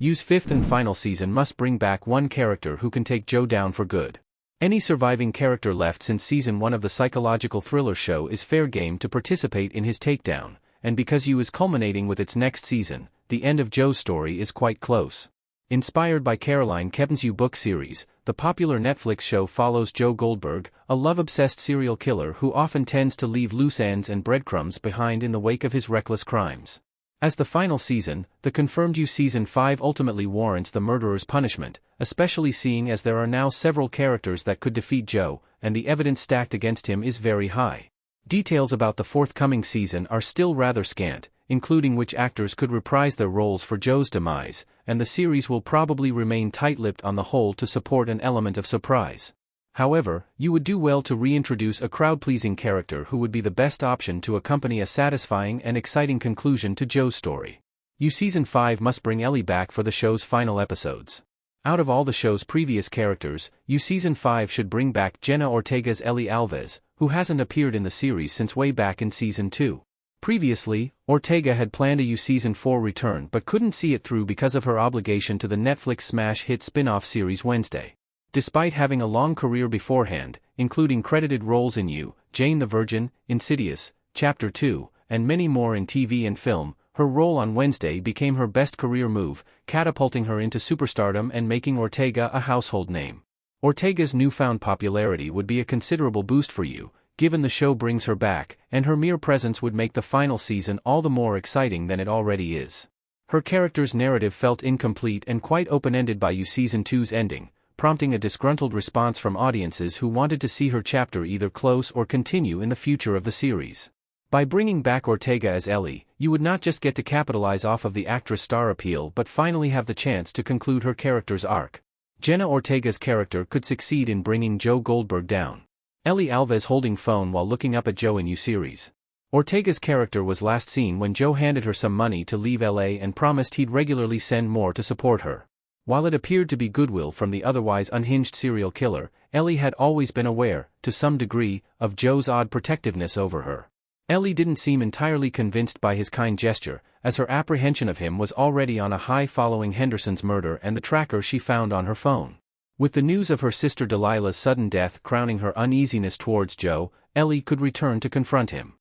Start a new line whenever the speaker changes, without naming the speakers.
You's fifth and final season must bring back one character who can take Joe down for good. Any surviving character left since season 1 of the psychological thriller show is fair game to participate in his takedown, and because You is culminating with its next season, the end of Joe's story is quite close. Inspired by Caroline Keppen's You book series, the popular Netflix show follows Joe Goldberg, a love-obsessed serial killer who often tends to leave loose ends and breadcrumbs behind in the wake of his reckless crimes. As the final season, the confirmed You Season 5 ultimately warrants the murderer's punishment, especially seeing as there are now several characters that could defeat Joe, and the evidence stacked against him is very high. Details about the forthcoming season are still rather scant, including which actors could reprise their roles for Joe's demise, and the series will probably remain tight-lipped on the whole to support an element of surprise. However, you would do well to reintroduce a crowd-pleasing character who would be the best option to accompany a satisfying and exciting conclusion to Joe's story. You Season 5 must bring Ellie back for the show's final episodes. Out of all the show's previous characters, You Season 5 should bring back Jenna Ortega's Ellie Alves, who hasn't appeared in the series since way back in Season 2. Previously, Ortega had planned a You Season 4 return but couldn't see it through because of her obligation to the Netflix smash hit spin-off series Wednesday. Despite having a long career beforehand, including credited roles in You, Jane the Virgin, Insidious, Chapter 2, and many more in TV and film, her role on Wednesday became her best career move, catapulting her into superstardom and making Ortega a household name. Ortega's newfound popularity would be a considerable boost for You, given the show brings her back, and her mere presence would make the final season all the more exciting than it already is. Her character's narrative felt incomplete and quite open-ended by You Season 2's ending, prompting a disgruntled response from audiences who wanted to see her chapter either close or continue in the future of the series. By bringing back Ortega as Ellie, you would not just get to capitalize off of the actress' star appeal but finally have the chance to conclude her character's arc. Jenna Ortega's character could succeed in bringing Joe Goldberg down. Ellie Alves holding phone while looking up at Joe in You series. Ortega's character was last seen when Joe handed her some money to leave LA and promised he'd regularly send more to support her. While it appeared to be goodwill from the otherwise unhinged serial killer, Ellie had always been aware, to some degree, of Joe's odd protectiveness over her. Ellie didn't seem entirely convinced by his kind gesture, as her apprehension of him was already on a high following Henderson's murder and the tracker she found on her phone. With the news of her sister Delilah's sudden death crowning her uneasiness towards Joe, Ellie could return to confront him.